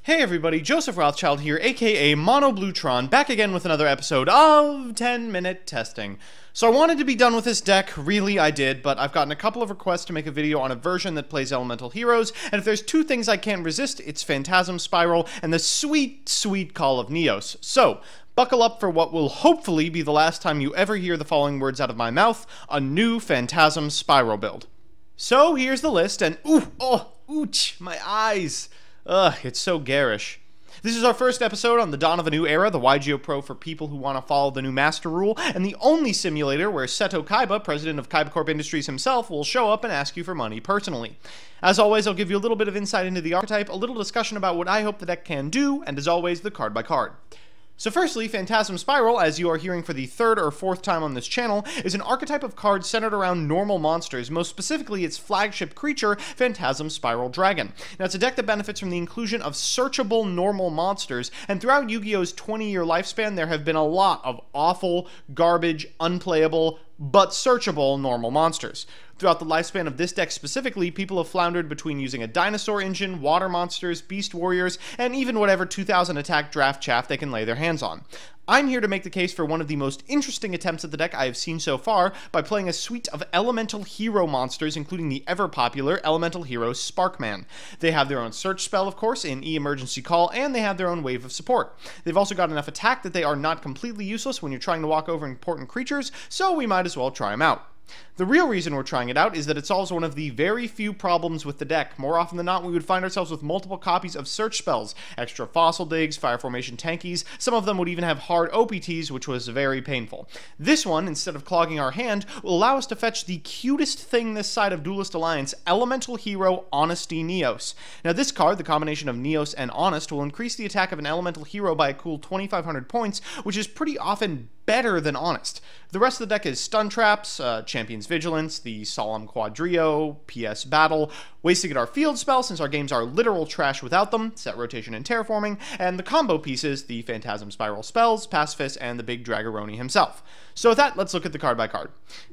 Hey everybody, Joseph Rothschild here, aka Mono Bluetron, back again with another episode of 10-minute testing. So I wanted to be done with this deck, really I did, but I've gotten a couple of requests to make a video on a version that plays elemental heroes, and if there's two things I can't resist, it's Phantasm Spiral and the sweet, sweet call of Neos. So, buckle up for what will hopefully be the last time you ever hear the following words out of my mouth, a new Phantasm Spiral build. So here's the list, and ouch, my eyes. Ugh, it's so garish. This is our first episode on the dawn of a new era, the YGO Pro for people who want to follow the new master rule, and the only simulator where Seto Kaiba, president of Kaiba Corp Industries himself, will show up and ask you for money personally. As always, I'll give you a little bit of insight into the archetype, a little discussion about what I hope the deck can do, and as always, the card by card. So firstly, Phantasm Spiral, as you are hearing for the third or fourth time on this channel, is an archetype of card centered around normal monsters, most specifically its flagship creature, Phantasm Spiral Dragon. Now, it's a deck that benefits from the inclusion of searchable normal monsters, and throughout Yu-Gi-Oh's 20-year lifespan, there have been a lot of awful, garbage, unplayable, but searchable normal monsters. Throughout the lifespan of this deck specifically, people have floundered between using a dinosaur engine, water monsters, beast warriors, and even whatever 2000 attack draft chaff they can lay their hands on. I'm here to make the case for one of the most interesting attempts at the deck I have seen so far by playing a suite of elemental hero monsters, including the ever-popular elemental hero SPARKMAN. They have their own search spell, of course, in E-Emergency Call, and they have their own wave of support. They've also got enough attack that they are not completely useless when you're trying to walk over important creatures, so we might as well try them out. The real reason we're trying it out is that it solves one of the very few problems with the deck. More often than not, we would find ourselves with multiple copies of search spells, extra fossil digs, fire formation tankies, some of them would even have hard OPTs, which was very painful. This one, instead of clogging our hand, will allow us to fetch the cutest thing this side of Duelist Alliance, Elemental Hero Honesty Neos. Now this card, the combination of Neos and Honest, will increase the attack of an elemental hero by a cool 2,500 points, which is pretty often better than Honest. The rest of the deck is Stun Traps, Champion's Vigilance, the Solemn Quadrio, PS Battle, ways to get our field spell since our games are literal trash without them, Set Rotation and Terraforming, and the combo pieces, the Phantasm Spiral spells, Pacifist, and the big Dragaroni himself. So with that, let's look at the card by card.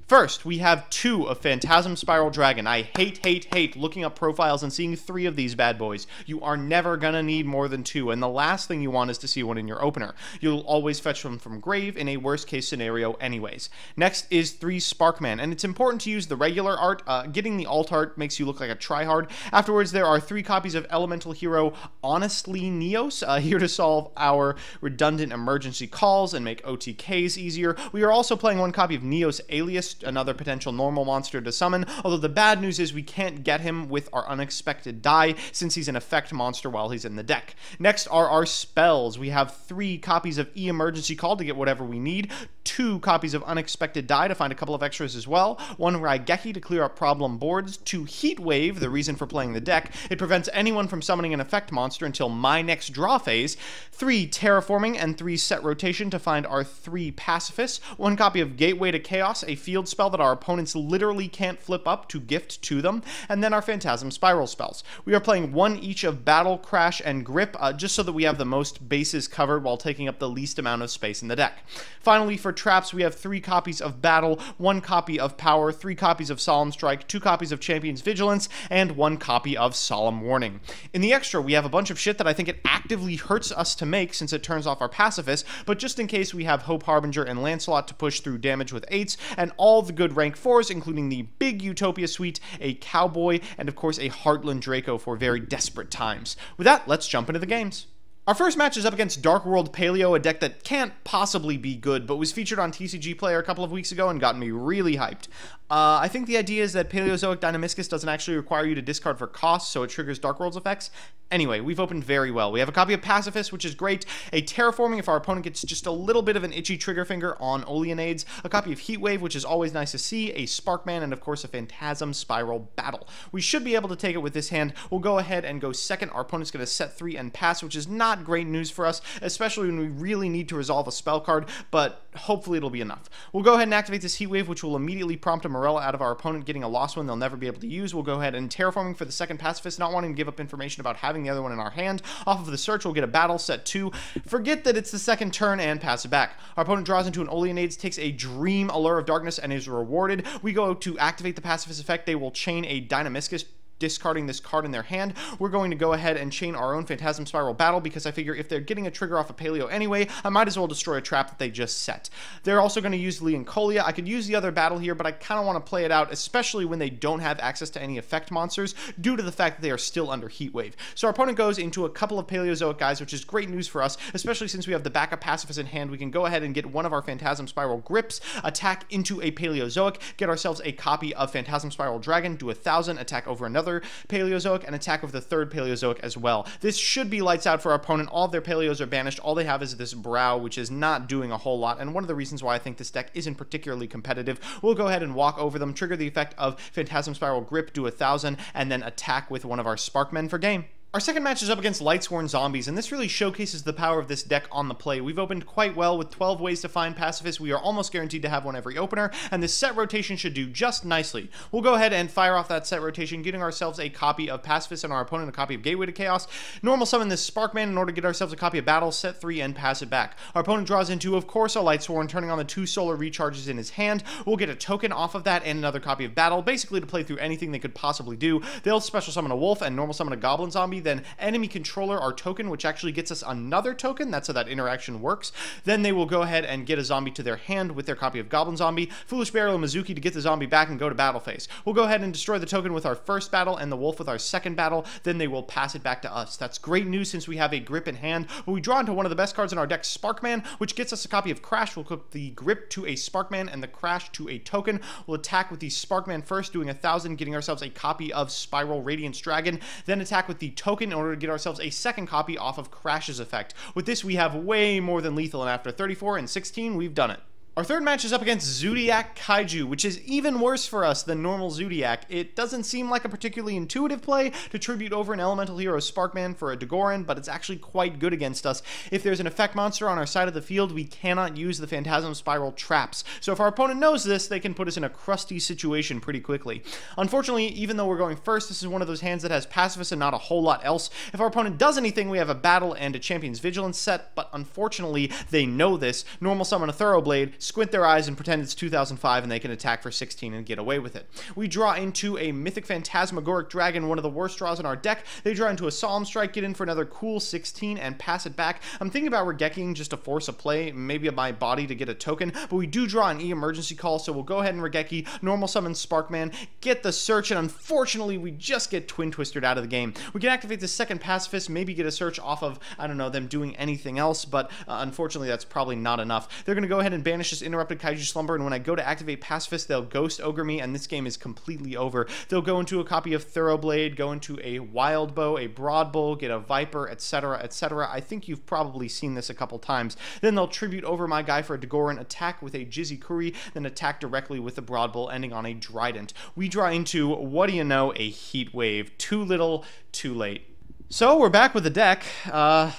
First, we have two of Phantasm Spiral Dragon. I hate looking up profiles and seeing three of these bad boys. You are never gonna need more than two, and the last thing you want is to see one in your opener. You'll always fetch them from grave in a worst case scenario anyways. Next is 3 SPARKMAN, and it's important to use the regular art. Getting the alt art makes you look like a tryhard. Afterwards, there are 3 copies of Elemental Hero Honestly Neos, here to solve our redundant emergency calls and make OTKs easier. We are also playing 1 copy of Neos Alias, another potential normal monster to summon, although the bad news is we can't get him with our unexpected die, since he's an effect monster while he's in the deck. Next are our spells. We have 3 copies of E-Emergency Call to get whatever we need, 2 copies of Unexpected Die to find a couple of extras as well, 1 Raigeki to clear up problem boards, 2 Heat Wave, the reason for playing the deck. It prevents anyone from summoning an effect monster until my next draw phase, 3 Terraforming, and 3 Set Rotation to find our 3 Pacifists, 1 copy of Gateway to Chaos, a field spell that our opponents literally can't flip up to gift to them, and then our Phantasm Spiral spells. We are playing 1 each of Battle, Crash, and Grip, just so that we have the most bases covered while taking up the least amount of space in the deck. Finally, for traps, we have 3 copies of Battle, 1 copy of Power, 3 copies of Solemn Strike, 2 copies of Champion's Vigilance, and 1 copy of Solemn Warning. In the extra, we have a bunch of shit that I think it actively hurts us to make since it turns off our pacifists, but just in case, we have Hope Harbinger and Lancelot to push through damage with 8s, and all the good rank 4s, including the big Utopia suite, a Cowboy, and of course a Heartland Draco for very desperate times. With that, let's jump into the games. Our first match is up against Dark World Paleo, a deck that can't possibly be good, but was featured on TCG Player a couple of weeks ago and got me really hyped. I think the idea is that Paleozoic Dynamiscus doesn't actually require you to discard for cost, so it triggers Dark World's effects. Anyway, we've opened very well. We have a copy of Pacifist, which is great, a Terraforming if our opponent gets just a little bit of an itchy trigger finger on Oleanades, a copy of Heatwave, which is always nice to see, a SPARKMAN, and of course a Phantasm Spiral Battle. We should be able to take it with this hand. We'll go ahead and go second. Our opponent's going to set 3 and pass, which is not great news for us, especially when we really need to resolve a spell card, but hopefully it'll be enough. We'll go ahead and activate this Heatwave, which will immediately prompt a Morella out of our opponent getting a lost one they'll never be able to use. We'll go ahead and Terraforming for the second Pacifist, not wanting to give up information about having the other one in our hand. Off of the search, we'll get a Battle, set 2. Forget that it's the second turn and pass it back. Our opponent draws into an Oleanades, takes a Dream Allure of Darkness, and is rewarded. We go to activate the Pacifist effect. They will chain a Dynamiscus discarding this card in their hand, we're going to go ahead and chain our own Phantasm Spiral Battle, because I figure if they're getting a trigger off a Paleo anyway, I might as well destroy a trap that they just set. They're also going to use Leoncolia. I could use the other battle here, but I kind of want to play it out, especially when they don't have access to any effect monsters, due to the fact that they are still under Heat Wave. So our opponent goes into a couple of Paleozoic guys, which is great news for us, especially since we have the backup Pacifist in hand. We can go ahead and get one of our Phantasm Spiral Grips, attack into a Paleozoic, get ourselves a copy of Phantasm Spiral Dragon, do 1,000, attack over another Paleozoic, and attack over the third Paleozoic as well. This should be lights out for our opponent. All of their Paleos are banished. All they have is this Brow, which is not doing a whole lot, and one of the reasons why I think this deck isn't particularly competitive. We'll go ahead and walk over them, trigger the effect of Phantasm Spiral Grip, do 1,000, and then attack with one of our SPARKMAN for game. Our second match is up against Lightsworn Zombies, and this really showcases the power of this deck on the play. We've opened quite well with 12 ways to find pacifists. We are almost guaranteed to have one every opener, and this set rotation should do just nicely. We'll go ahead and fire off that set rotation, getting ourselves a copy of Pacifist and our opponent a copy of Gateway to Chaos. Normal summon this Sparkman in order to get ourselves a copy of Battle, set 3, and pass it back. Our opponent draws into, of course, a Lightsworn, turning on the 2 solar recharges in his hand. We'll get a token off of that and another copy of Battle, basically to play through anything they could possibly do. They'll special summon a Wolf and normal summon a Goblin Zombie, then enemy controller our token, which actually gets us another token. That's how that interaction works. Then they will go ahead and get a zombie to their hand with their copy of Goblin Zombie, Foolish Burial Mizuki to get the zombie back and go to battle phase. We'll go ahead and destroy the token with our first battle and the wolf with our second battle. Then they will pass it back to us. That's great news since we have a grip in hand. But we draw into one of the best cards in our deck, Sparkman, which gets us a copy of Crash. We'll cook the grip to a Sparkman and the Crash to a token. We'll attack with the Sparkman first, doing 1,000, getting ourselves a copy of Spiral Radiance Dragon. Then attack with the token in order to get ourselves a second copy off of Crash's effect. With this, we have way more than lethal, and after 34 and 16, we've done it. Our third match is up against Zodiac Kaiju, which is even worse for us than normal Zodiac. It doesn't seem like a particularly intuitive play to tribute over an elemental hero Sparkman for a Dagoran, but it's actually quite good against us. If there's an effect monster on our side of the field, we cannot use the Phantasm Spiral traps. So if our opponent knows this, they can put us in a crusty situation pretty quickly. Unfortunately, even though we're going first, this is one of those hands that has Pacifist and not a whole lot else. If our opponent does anything, we have a Battle and a Champion's Vigilance set, but unfortunately, they know this. Normal summon a Thoroughblade, squint their eyes and pretend it's 2005, and they can attack for 16 and get away with it. We draw into a Mythic Phantasmagoric Dragon, one of the worst draws in our deck. They draw into a Solemn Strike, get in for another cool 16, and pass it back. I'm thinking about Regekiing just to force a play, maybe my body to get a token, but we do draw an E-Emergency Call, so we'll go ahead and Regeki, normal summon Sparkman, get the search, and unfortunately, we just get Twin Twistered out of the game. We can activate the second Pacifist, maybe get a search off of, I don't know, them doing anything else, but unfortunately, that's probably not enough. They're going to go ahead and banish this Interrupted Kaiju Slumber, and when I go to activate Pacifist, they'll Ghost Ogre me, and this game is completely over. They'll go into a copy of Thoroughblade, go into a Wild Bow, a Broad Bull, get a Viper, etc., etc. I think you've probably seen this a couple times. Then they'll tribute over my guy for a Dagoran, attack with a Jizikuri, then attack directly with the Broad Bull, ending on a Trident. We draw into, what do you know, a Heat Wave. Too little, too late. So we're back with the deck. I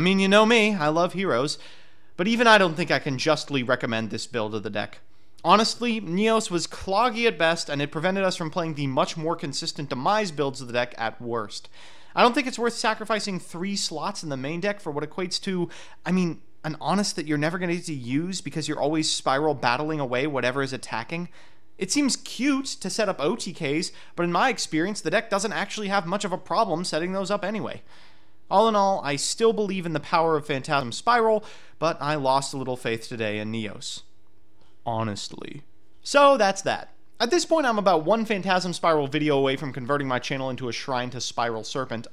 mean, you know me, I love heroes. But even I don't think I can justly recommend this build of the deck. Honestly, Neos was cloggy at best, and it prevented us from playing the much more consistent Demise builds of the deck at worst. I don't think it's worth sacrificing 3 slots in the main deck for what equates to, I mean, an Honest that you're never going to get to use because you're always spiral battling away whatever is attacking. It seems cute to set up OTKs, but in my experience, the deck doesn't actually have much of a problem setting those up anyway. All in all, I still believe in the power of Phantasm Spiral, but I lost a little faith today in Neos. Honestly. So that's that. At this point, I'm about 1 Phantasm Spiral video away from converting my channel into a shrine to Spiral Serpent.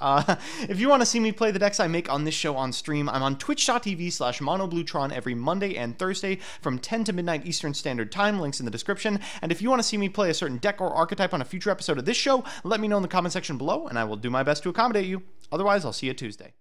If you want to see me play the decks I make on this show on stream, I'm on twitch.tv/monobluetron every Monday and Thursday from 10 to midnight Eastern Standard Time, links in the description. And if you want to see me play a certain deck or archetype on a future episode of this show, let me know in the comment section below, and I will do my best to accommodate you. Otherwise, I'll see you Tuesday.